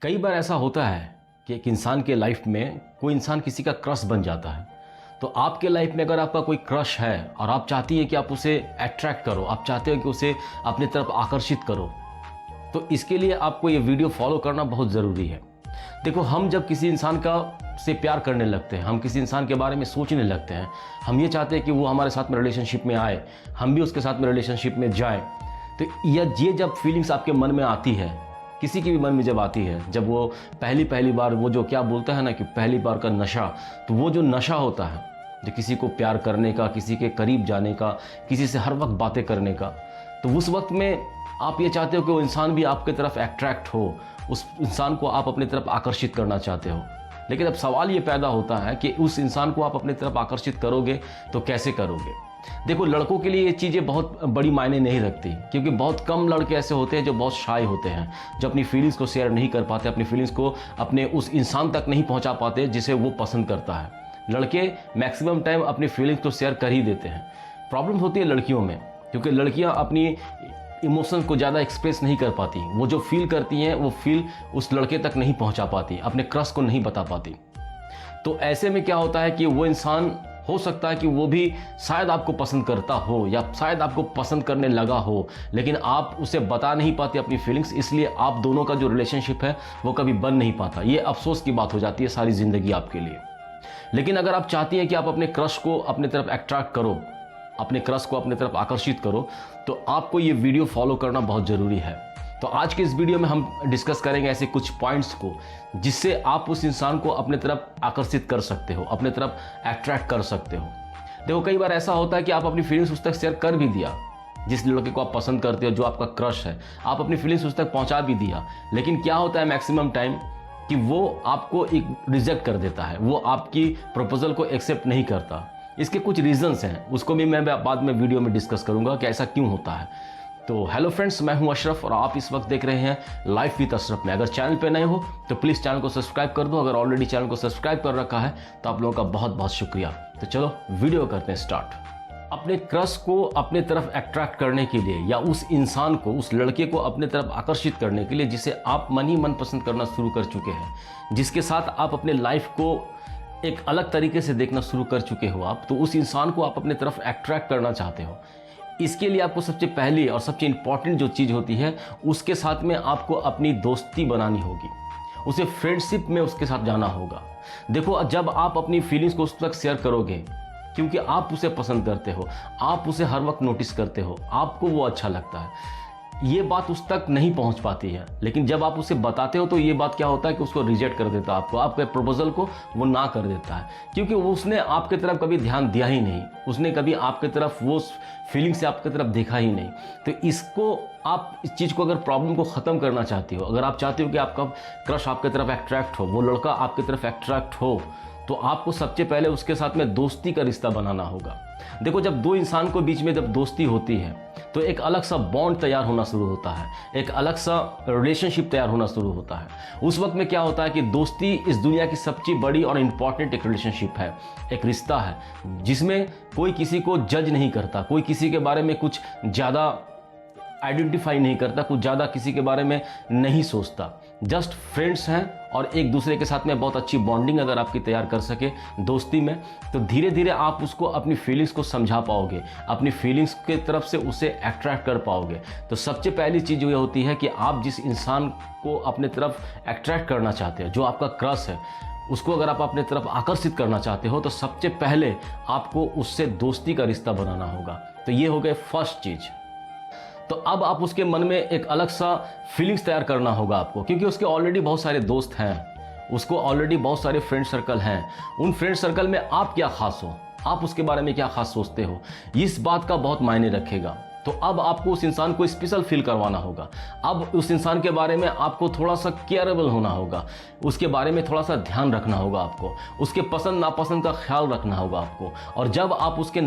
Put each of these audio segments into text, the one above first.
कई बार ऐसा होता है कि एक इंसान के लाइफ में कोई इंसान किसी का क्रश बन जाता है। तो आपके लाइफ में अगर आपका कोई क्रश है और आप चाहती है कि आप उसे अट्रैक्ट करो, आप चाहते हो कि उसे अपनी तरफ आकर्षित करो, तो इसके लिए आपको ये वीडियो फॉलो करना बहुत ज़रूरी है। देखो, हम जब किसी इंसान का से प्यार करने लगते हैं, हम किसी इंसान के बारे में सोचने लगते हैं, हम ये चाहते हैं कि वो हमारे साथ में रिलेशनशिप में आए, हम भी उसके साथ में रिलेशनशिप में जाएं। तो ये जब फीलिंग्स आपके मन में आती है, किसी के भी मन में जब आती है, जब वो पहली बार वो जो क्या बोलता है ना कि पहली बार का नशा, तो वो जो नशा होता है जो किसी को प्यार करने का, किसी के करीब जाने का, किसी से हर वक्त बातें करने का, तो उस वक्त में आप ये चाहते हो कि वो इंसान भी आपकी तरफ अट्रैक्ट हो, उस इंसान को आप अपनी तरफ आकर्षित करना चाहते हो। लेकिन अब सवाल ये पैदा होता है कि उस इंसान को आप अपनी तरफ आकर्षित करोगे तो कैसे करोगे। देखो, लड़कों के लिए ये चीज़ें बहुत बड़ी मायने नहीं रखती, क्योंकि बहुत कम लड़के ऐसे होते हैं जो बहुत शाय होते हैं, जो अपनी फीलिंग्स को शेयर नहीं कर पाते, अपनी फीलिंग्स को अपने उस इंसान तक नहीं पहुंचा पाते जिसे वो पसंद करता है। लड़के मैक्सिमम टाइम अपनी फीलिंग्स को शेयर कर ही देते हैं। प्रॉब्लम होती है लड़कियों में, क्योंकि लड़कियां अपनी इमोशंस को ज़्यादा एक्सप्रेस नहीं कर पाती। वो जो फील करती हैं वो फील उस लड़के तक नहीं पहुंचा पाती, अपने क्रश को नहीं बता पाती। तो ऐसे में क्या होता है कि वो इंसान हो सकता है कि वो भी शायद आपको पसंद करता हो या शायद आपको पसंद करने लगा हो, लेकिन आप उसे बता नहीं पाते अपनी फीलिंग्स, इसलिए आप दोनों का जो रिलेशनशिप है वो कभी बन नहीं पाता। ये अफसोस की बात हो जाती है सारी ज़िंदगी आपके लिए। लेकिन अगर आप चाहती हैं कि आप अपने क्रश को अपनी तरफ अट्रैक्ट करो, अपने क्रश को अपनी तरफ आकर्षित करो, तो आपको ये वीडियो फॉलो करना बहुत ज़रूरी है। तो आज के इस वीडियो में हम डिस्कस करेंगे ऐसे कुछ पॉइंट्स को जिससे आप उस इंसान को अपने तरफ आकर्षित कर सकते हो, अपने तरफ अट्रैक्ट कर सकते हो। देखो, कई बार ऐसा होता है कि आप अपनी फीलिंग्स उस तक शेयर कर भी दिया, जिस लड़के को आप पसंद करते हो, जो आपका क्रश है, आप अपनी फीलिंग्स उस तक पहुंचा भी दिया, लेकिन क्या होता है मैक्सिमम टाइम कि वो आपको एक रिजेक्ट कर देता है, वो आपकी प्रपोजल को एक्सेप्ट नहीं करता। इसके कुछ रीजंस हैं, उसको भी मैं बाद में वीडियो में डिस्कस करूंगा कि ऐसा क्यों होता है। तो हेलो फ्रेंड्स, मैं हूं अशरफ और आप इस वक्त देख रहे हैं लाइफ विद अशरफ में। अगर चैनल पे नए हो तो प्लीज़ चैनल को सब्सक्राइब कर दो। अगर ऑलरेडी चैनल को सब्सक्राइब कर रखा है तो आप लोगों का बहुत बहुत शुक्रिया। तो चलो वीडियो करते हैं स्टार्ट। अपने क्रश को अपने तरफ अट्रैक्ट करने के लिए या उस इंसान को, उस लड़के को अपने तरफ आकर्षित करने के लिए जिसे आप मन ही मन पसंद करना शुरू कर चुके हैं, जिसके साथ आप अपने लाइफ को एक अलग तरीके से देखना शुरू कर चुके हो आप, तो उस इंसान को आप अपने तरफ अट्रैक्ट करना चाहते हो। इसके लिए आपको सबसे पहली और सबसे इम्पॉर्टेंट जो चीज़ होती है, उसके साथ में आपको अपनी दोस्ती बनानी होगी, उसे फ्रेंडशिप में उसके साथ जाना होगा। देखो, जब आप अपनी फीलिंग्स को उस तक शेयर करोगे, क्योंकि आप उसे पसंद करते हो, आप उसे हर वक्त नोटिस करते हो, आपको वो अच्छा लगता है, ये बात उस तक नहीं पहुंच पाती है। लेकिन जब आप उसे बताते हो तो ये बात क्या होता है कि उसको रिजेक्ट कर देता है, आपके प्रपोजल को वो ना कर देता है, क्योंकि वो उसने आपके तरफ कभी ध्यान दिया ही नहीं, उसने कभी आपके तरफ वो फीलिंग से आपकी तरफ देखा ही नहीं। तो इसको आप इस चीज़ को, अगर प्रॉब्लम को ख़त्म करना चाहती हो, अगर आप चाहते हो कि आपका क्रश आपकी तरफ अट्रैक्ट हो, वो लड़का आपकी तरफ अट्रैक्ट हो, तो आपको सबसे पहले उसके साथ में दोस्ती का रिश्ता बनाना होगा। देखो, जब दो इंसान के बीच में जब दोस्ती होती है तो एक अलग सा बॉन्ड तैयार होना शुरू होता है, एक अलग सा रिलेशनशिप तैयार होना शुरू होता है। उस वक्त में क्या होता है कि दोस्ती इस दुनिया की सबसे बड़ी और इम्पॉर्टेंट एक रिलेशनशिप है, एक रिश्ता है, जिसमें कोई किसी को जज नहीं करता, कोई किसी के बारे में कुछ ज़्यादा आइडेंटिफाई नहीं करता, कुछ ज़्यादा किसी के बारे में नहीं सोचता। जस्ट फ्रेंड्स हैं और एक दूसरे के साथ में बहुत अच्छी बॉन्डिंग अगर आपकी तैयार कर सके दोस्ती में, तो धीरे धीरे आप उसको अपनी फीलिंग्स को समझा पाओगे, अपनी फीलिंग्स के तरफ से उसे अट्रैक्ट कर पाओगे। तो सबसे पहली चीज़ ये होती है कि आप जिस इंसान को अपने तरफ अट्रैक्ट करना चाहते हो, जो आपका क्रश है, उसको अगर आप अपने तरफ आकर्षित करना चाहते हो, तो सबसे पहले आपको उससे दोस्ती का रिश्ता बनाना होगा। तो ये हो गए फर्स्ट चीज़। तो अब आप उसके मन में एक अलग सा फीलिंग्स तैयार करना होगा आपको, क्योंकि उसके ऑलरेडी बहुत सारे दोस्त हैं, उसको ऑलरेडी बहुत सारे फ्रेंड सर्कल हैं। उन फ्रेंड सर्कल में आप क्या खास हो, आप उसके बारे में क्या खास सोचते हो, इस बात का बहुत मायने रखेगा। तो अब आपको उस इंसान को स्पेशल फील करवाना होगा। अब उस इंसान के बारे में आपको थोड़ा सा केयरेबल होना होगा, उसके बारे में थोड़ा सा ध्यान रखना होगा आपको, उसके पसंद नापसंद का ख्याल रखना होगा आपको। और जब आप उसके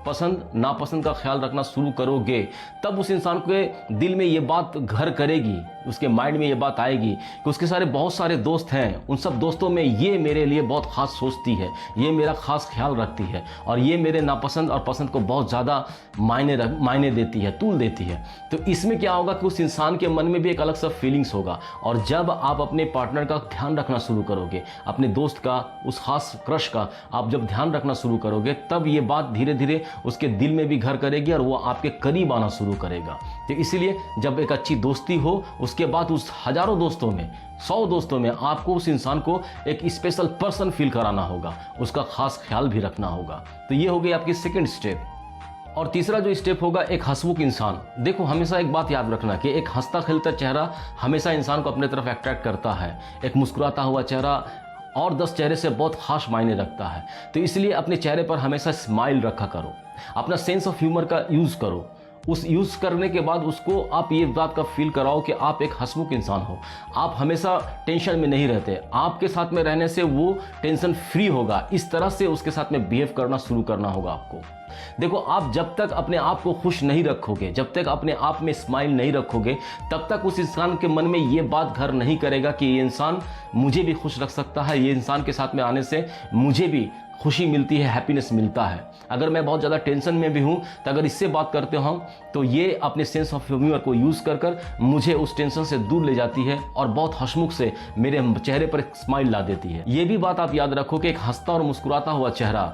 पसंद नापसंद का ख्याल रखना शुरू करोगे, तब उस इंसान के दिल में ये बात घर करेगी, उसके माइंड में ये बात आएगी कि उसके सारे बहुत सारे दोस्त हैं, उन सब दोस्तों में ये मेरे लिए बहुत खास सोचती है, ये मेरा खास ख्याल रखती है, और ये मेरे नापसंद और पसंद को बहुत ज़्यादा मायने देती है, तूल देती है। तो इसमें क्या होगा कि उस इंसान के मन में भी एक अलग सा फीलिंग्स होगा। और जब आप अपने पार्टनर का ध्यान रखना शुरू करोगे, अपने दोस्त का, उस खास क्रश का आप जब ध्यान रखना शुरू करोगे, तब ये बात धीरे धीरे उसके दिल में भी घर करेगी और वो आपके करीब आना शुरू करेगा। तो इसीलिए जब एक अच्छी दोस्ती हो, उसके बाद उस हजारों दोस्तों में, 100 दोस्तों में आपको उस इंसान को एक स्पेशल पर्सन फील कराना होगा, उसका खास ख्याल भी रखना होगा। तो ये हो गई आपकी सेकंड स्टेप। और तीसरा जो स्टेप होगा, एक हंसमुख इंसान। देखो, हमेशा एक बात याद रखना कि एक हंसता खेलता चेहरा हमेशा इंसान को अपने तरफ अट्रैक्ट करता है। एक मुस्कुराता हुआ चेहरा और 10 चेहरे से बहुत खास मायने रखता है। तो इसलिए अपने चेहरे पर हमेशा स्माइल रखा करो, अपना सेंस ऑफ ह्यूमर का यूज़ करो। उस यूज़ करने के बाद उसको आप ये बात का फील कराओ कि आप एक हंसमुख इंसान हो, आप हमेशा टेंशन में नहीं रहते। आपके साथ में रहने से वो टेंशन फ्री होगा। इस तरह से उसके साथ में बिहेव करना शुरू करना होगा आपको। देखो, आप जब तक अपने आप को खुश नहीं रखोगे, जब तक अपने आप में स्माइल नहीं रखोगे, तब तक उस इंसान के मन में ये बात घर नहीं करेगा कि ये इंसान मुझे भी खुश रख सकता है, ये इंसान के साथ में आने से मुझे भी खुशी मिलती है, हैप्पीनेस मिलता है। अगर मैं बहुत ज़्यादा टेंशन में भी हूँ तो अगर इससे बात करते हो हम, तो ये अपने सेंस ऑफ ह्यूमर को यूज़ कर कर मुझे उस टेंशन से दूर ले जाती है और बहुत हंसमुख से मेरे चेहरे पर एक स्माइल ला देती है। ये भी बात आप याद रखो कि एक हंसता और मुस्कुराता हुआ चेहरा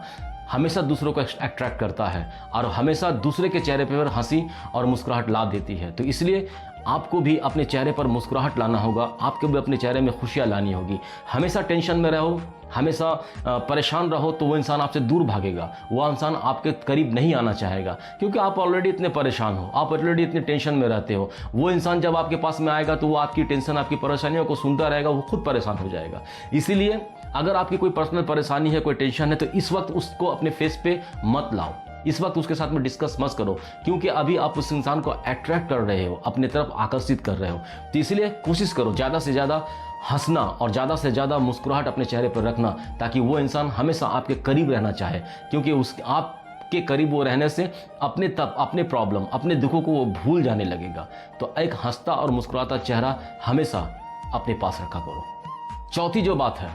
हमेशा दूसरों को अट्रैक्ट करता है और हमेशा दूसरे के चेहरे पर हंसी और मुस्कुराहट ला देती है। तो इसलिए आपको भी अपने चेहरे पर मुस्कुराहट लाना होगा, आपको भी अपने चेहरे में खुशियाँ लानी होगी। हमेशा टेंशन में रहो, हमेशा परेशान रहो, तो वो इंसान आपसे दूर भागेगा, वो इंसान आपके करीब नहीं आना चाहेगा, क्योंकि आप ऑलरेडी इतने परेशान हो, आप ऑलरेडी इतने टेंशन में रहते हो। वो इंसान जब आपके पास में आएगा तो वो आपकी टेंशन, आपकी परेशानियों को सुनता रहेगा, वो खुद परेशान हो जाएगा। इसीलिए अगर आपकी कोई पर्सनल परेशानी है, कोई टेंशन है, तो इस वक्त उसको अपने फेस पे मत लाओ, इस वक्त उसके साथ में डिस्कस मत करो, क्योंकि अभी आप उस इंसान को अट्रैक्ट कर रहे हो, अपने तरफ आकर्षित कर रहे हो। तो इसलिए कोशिश करो ज़्यादा से ज़्यादा हंसना और ज़्यादा से ज़्यादा मुस्कुराहट अपने चेहरे पर रखना, ताकि वो इंसान हमेशा आपके करीब रहना चाहे, क्योंकि आपके करीब वो रहने से अपने प्रॉब्लम, अपने दुखों को वो भूल जाने लगेगा। तो एक हंसता और मुस्कुराता चेहरा हमेशा अपने पास रखा करो। चौथी जो बात है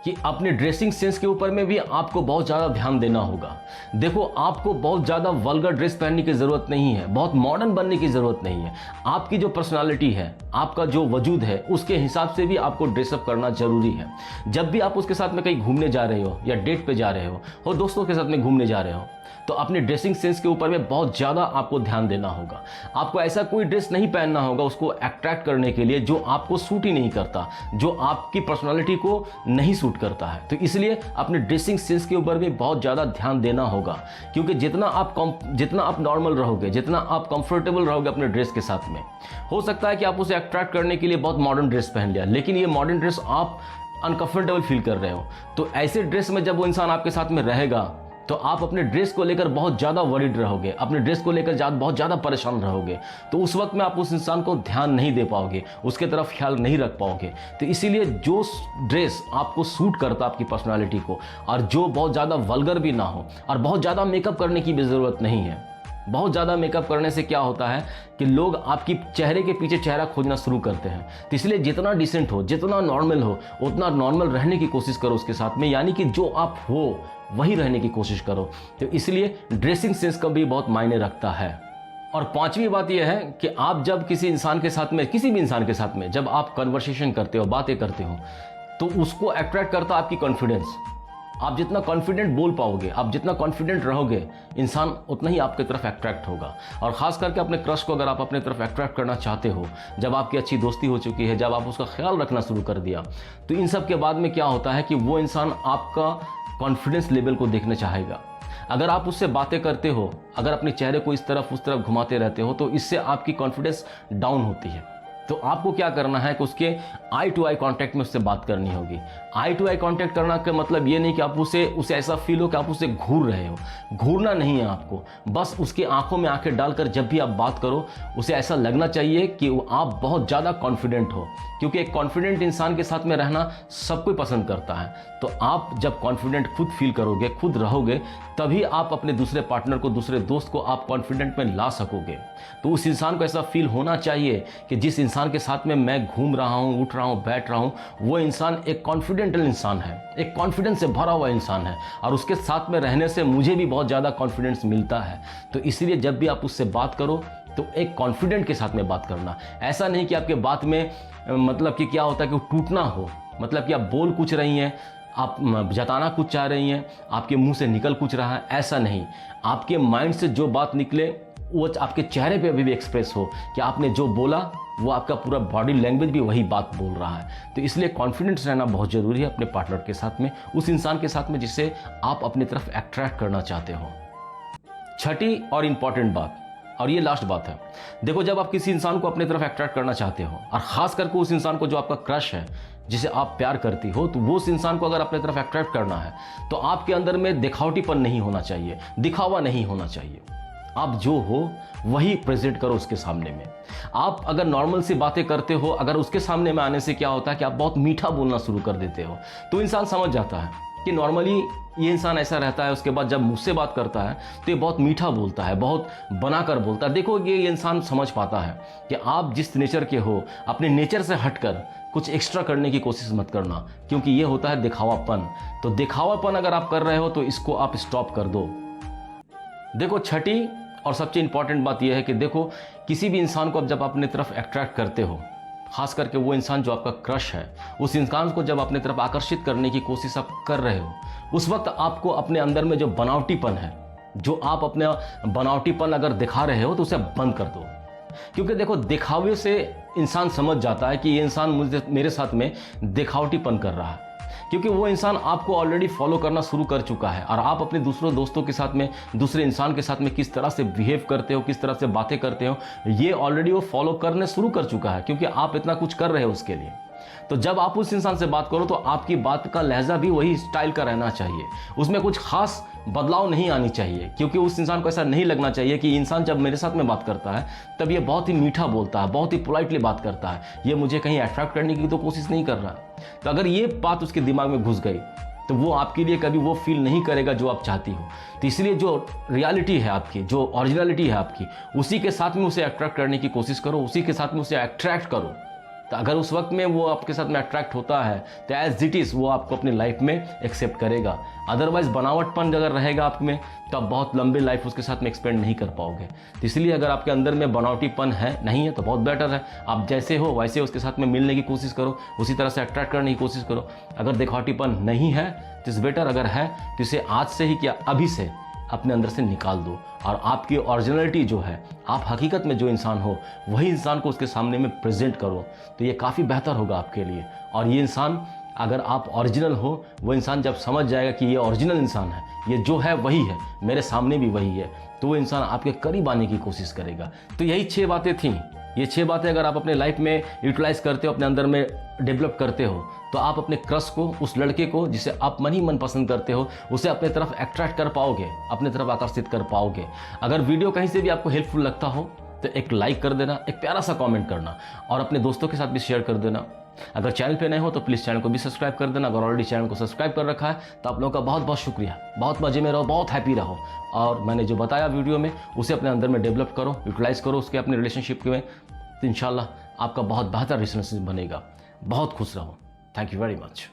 कि अपने ड्रेसिंग सेंस के ऊपर में भी आपको बहुत ज़्यादा ध्यान देना होगा। देखो, आपको बहुत ज़्यादा वल्गर ड्रेस पहनने की ज़रूरत नहीं है, बहुत मॉडर्न बनने की ज़रूरत नहीं है। आपकी जो पर्सनालिटी है, आपका जो वजूद है, उसके हिसाब से भी आपको ड्रेसअप करना ज़रूरी है। जब भी आप उसके साथ में कहीं घूमने जा रहे हो या डेट पे जा रहे हो दोस्तों के साथ में घूमने जा रहे हो, तो अपने ड्रेसिंग सेंस के ऊपर में बहुत ज़्यादा आपको ध्यान देना होगा। आपको ऐसा कोई ड्रेस नहीं पहनना होगा उसको अट्रैक्ट करने के लिए जो आपको सूट ही नहीं करता, जो आपकी पर्सनालिटी को नहीं सूट करता है। तो इसलिए अपने ड्रेसिंग सेंस के ऊपर भी बहुत ज़्यादा ध्यान देना होगा, क्योंकि जितना आप नॉर्मल रहोगे, जितना आप कंफर्टेबल रहोगे अपने ड्रेस के साथ में, हो सकता है कि आप उसे अट्रैक्ट करने के लिए बहुत मॉडर्न ड्रेस पहन लिया, लेकिन ये मॉडर्न ड्रेस आप अनकंफर्टेबल फील कर रहे हो। तो ऐसे ड्रेस में जब वो इंसान आपके साथ में रहेगा, तो आप अपने ड्रेस को लेकर बहुत ज़्यादा वरीड रहोगे, अपने ड्रेस को लेकर बहुत ज़्यादा परेशान रहोगे। तो उस वक्त में आप उस इंसान को ध्यान नहीं दे पाओगे, उसके तरफ ख्याल नहीं रख पाओगे। तो इसीलिए जो ड्रेस आपको सूट करता आपकी पर्सनालिटी को, और जो बहुत ज़्यादा वल्गर भी ना हो, और बहुत ज़्यादा मेकअप करने की भी ज़रूरत नहीं है। बहुत ज़्यादा मेकअप करने से क्या होता है कि लोग आपकी चेहरे के पीछे चेहरा खोजना शुरू करते हैं। तो इसलिए जितना डिसेंट हो, जितना नॉर्मल हो, उतना नॉर्मल रहने की कोशिश करो उसके साथ में, यानी कि जो आप हो वही रहने की कोशिश करो। तो इसलिए ड्रेसिंग सेंस का भी बहुत मायने रखता है। और पांचवी बात यह है कि आप जब किसी इंसान के साथ में, किसी भी इंसान के साथ में जब आप कन्वर्सेशन करते हो, बातें करते हो, तो उसको अट्रैक्ट करता आपकी कॉन्फिडेंस। आप जितना कॉन्फिडेंट बोल पाओगे, आप जितना कॉन्फिडेंट रहोगे, इंसान उतना ही आपके तरफ अट्रैक्ट होगा। और ख़ास करके अपने क्रश को अगर आप अपने तरफ अट्रैक्ट करना चाहते हो, जब आपकी अच्छी दोस्ती हो चुकी है, जब आप उसका ख्याल रखना शुरू कर दिया, तो इन सब के बाद में क्या होता है कि वो इंसान आपका कॉन्फिडेंस लेवल को देखना चाहेगा। अगर आप उससे बातें करते हो, अगर अपने चेहरे को इस तरफ उस तरफ घुमाते रहते हो, तो इससे आपकी कॉन्फिडेंस डाउन होती है। तो आपको क्या करना है कि उसके आई टू आई कांटेक्ट में उससे बात करनी होगी। आई टू आई कांटेक्ट करना का मतलब ये नहीं कि आप उसे ऐसा फील हो कि आप उसे घूर रहे हो, घूरना नहीं है आपको। बस उसके आंखों में आंखें डालकर जब भी आप बात करो, उसे ऐसा लगना चाहिए कि आप बहुत ज़्यादा कॉन्फिडेंट हो, क्योंकि एक कॉन्फिडेंट इंसान के साथ में रहना सब कोई पसंद करता है। तो आप जब कॉन्फिडेंट खुद फील करोगे, खुद रहोगे, तभी आप अपने दूसरे पार्टनर को, दूसरे दोस्त को आप कॉन्फिडेंट में ला सकोगे। तो उस इंसान को ऐसा फील होना चाहिए कि जिस इंसान इंसान के साथ में मैं घूम रहा हूँ, उठ रहा हूँ, बैठ रहा हूँ, वो इंसान एक कॉन्फिडेंटल इंसान है, एक कॉन्फिडेंस से भरा हुआ इंसान है, और उसके साथ में रहने से मुझे भी बहुत ज़्यादा कॉन्फिडेंस मिलता है। तो इसलिए जब भी आप उससे बात करो तो एक कॉन्फिडेंट के साथ में बात करना। ऐसा नहीं कि आपके बात में मतलब कि क्या होता है कि वो टूटना हो, मतलब कि आप बोल कुछ रही हैं, आप जताना कुछ चाह रही हैं, आपके मुंह से निकल कुछ रहा है, ऐसा नहीं। आपके माइंड से जो बात निकले वो आपके चेहरे पे अभी भी एक्सप्रेस हो कि आपने जो बोला वो आपका पूरा बॉडी लैंग्वेज भी वही बात बोल रहा है। तो इसलिए कॉन्फिडेंस रहना बहुत ज़रूरी है अपने पार्टनर के साथ में, उस इंसान के साथ में जिसे आप अपनी तरफ अट्रैक्ट करना चाहते हो। छठी और इम्पॉर्टेंट बात, और ये लास्ट बात है, देखो जब आप किसी इंसान को अपनी तरफ अट्रैक्ट करना चाहते हो, और ख़ास करके उस इंसान को जो आपका क्रश है, जिसे आप प्यार करती हो, तो वो उस इंसान को अगर अपनी तरफ अट्रैक्ट करना है तो आपके अंदर में दिखावटीपन नहीं होना चाहिए, दिखावा नहीं होना चाहिए। आप जो हो वही प्रेजेंट करो उसके सामने में। आप अगर नॉर्मल सी बातें करते हो, अगर उसके सामने में आने से क्या होता है कि आप बहुत मीठा बोलना शुरू कर देते हो, तो इंसान समझ जाता है कि नॉर्मली ये इंसान ऐसा रहता है। उसके बाद जब मुझसे बात करता है तो ये बहुत मीठा बोलता है, बहुत बनाकर बोलता है। देखो ये इंसान समझ पाता है कि आप जिस नेचर के हो, अपने नेचर से हटकर कुछ एक्स्ट्रा करने की कोशिश मत करना, क्योंकि ये होता है दिखावापन। तो दिखावापन अगर आप कर रहे हो तो इसको आप स्टॉप कर दो। देखो छठी और सबसे इंपॉर्टेंट बात यह है कि देखो किसी भी इंसान को अब जब अपनी तरफ अट्रैक्ट करते हो, खास करके वो इंसान जो आपका क्रश है, उस इंसान को जब अपनी तरफ आकर्षित करने की कोशिश आप कर रहे हो, उस वक्त आपको अपने अंदर में जो बनावटीपन है, जो आप अपना बनावटीपन अगर दिखा रहे हो तो उसे बंद कर दो। क्योंकि देखो दिखावे से इंसान समझ जाता है कि ये इंसान मेरे साथ में दिखावटीपन कर रहा है, क्योंकि वो इंसान आपको ऑलरेडी फॉलो करना शुरू कर चुका है। और आप अपने दूसरों दोस्तों के साथ में, दूसरे इंसान के साथ में किस तरह से बिहेव करते हो, किस तरह से बातें करते हो, ये ऑलरेडी वो फॉलो करने शुरू कर चुका है, क्योंकि आप इतना कुछ कर रहे हो उसके लिए। तो जब आप उस इंसान से बात करो तो आपकी बात का लहजा भी वही स्टाइल का रहना चाहिए, उसमें कुछ खास बदलाव नहीं आनी चाहिए, क्योंकि उस इंसान को ऐसा नहीं लगना चाहिए कि इंसान जब मेरे साथ में बात करता है तब ये बहुत ही मीठा बोलता है, बहुत ही पोलाइटली बात करता है, ये मुझे कहीं अट्रैक्ट करने की तो कोशिश नहीं कर रहा। तो अगर ये बात उसके दिमाग में घुस गई तो वो आपके लिए कभी वो फील नहीं करेगा जो आप चाहती हो। तो इसलिए जो रियलिटी है आपकी, जो ओरिजिनलिटी है आपकी, उसी के साथ में उसे अट्रैक्ट करने की कोशिश करो, उसी के साथ में उसे अट्रैक्ट करो। तो अगर उस वक्त में वो आपके साथ में अट्रैक्ट होता है तो एज इट इज़ वो आपको अपनी लाइफ में एक्सेप्ट करेगा। अदरवाइज बनावटपन अगर रहेगा आप में तो आप बहुत लंबी लाइफ उसके साथ में एक्सपेंड नहीं कर पाओगे। तो इसलिए अगर आपके अंदर में बनावटीपन है नहीं है तो बहुत बेटर है, आप जैसे हो वैसे उसके साथ में मिलने की कोशिश करो, उसी तरह से अट्रैक्ट करने की कोशिश करो। अगर दिखावटीपन नहीं है तो इस बेटर, अगर है तो इसे आज से ही क्या अभी से अपने अंदर से निकाल दो, और आपकी ओरिजिनलिटी जो है, आप हकीकत में जो इंसान हो वही इंसान को उसके सामने में प्रेजेंट करो। तो ये काफ़ी बेहतर होगा आपके लिए। और ये इंसान, अगर आप ओरिजिनल हो, वो इंसान जब समझ जाएगा कि ये ओरिजिनल इंसान है, ये जो है वही है, मेरे सामने भी वही है, तो वो इंसान आपके करीब आने की कोशिश करेगा। तो यही 6 बातें थीं। ये 6 बातें अगर आप अपने लाइफ में यूटिलाइज करते हो, अपने अंदर में डेवलप करते हो, तो आप अपने क्रश को, उस लड़के को जिसे आप मन ही मन पसंद करते हो, उसे अपने तरफ अट्रैक्ट कर पाओगे, अपने तरफ आकर्षित कर पाओगे। अगर वीडियो कहीं से भी आपको हेल्पफुल लगता हो तो एक लाइक कर देना, एक प्यारा सा कमेंट करना, और अपने दोस्तों के साथ भी शेयर कर देना। अगर चैनल पे नए हो तो प्लीज़ चैनल को भी सब्सक्राइब कर देना। अगर ऑलरेडी चैनल को सब्सक्राइब कर रखा है तो आप लोगों का बहुत बहुत शुक्रिया। बहुत मज़े में रहो, बहुत हैप्पी रहो, और मैंने जो बताया वीडियो में उसे अपने अंदर में डेवलप करो, यूटिलाइज करो उसके अपने रिलेशनशिप में, तो इंशाल्लाह आपका बहुत बेहतर रिलेशनशिप बनेगा। बहुत खुश रहो। Thank you very much.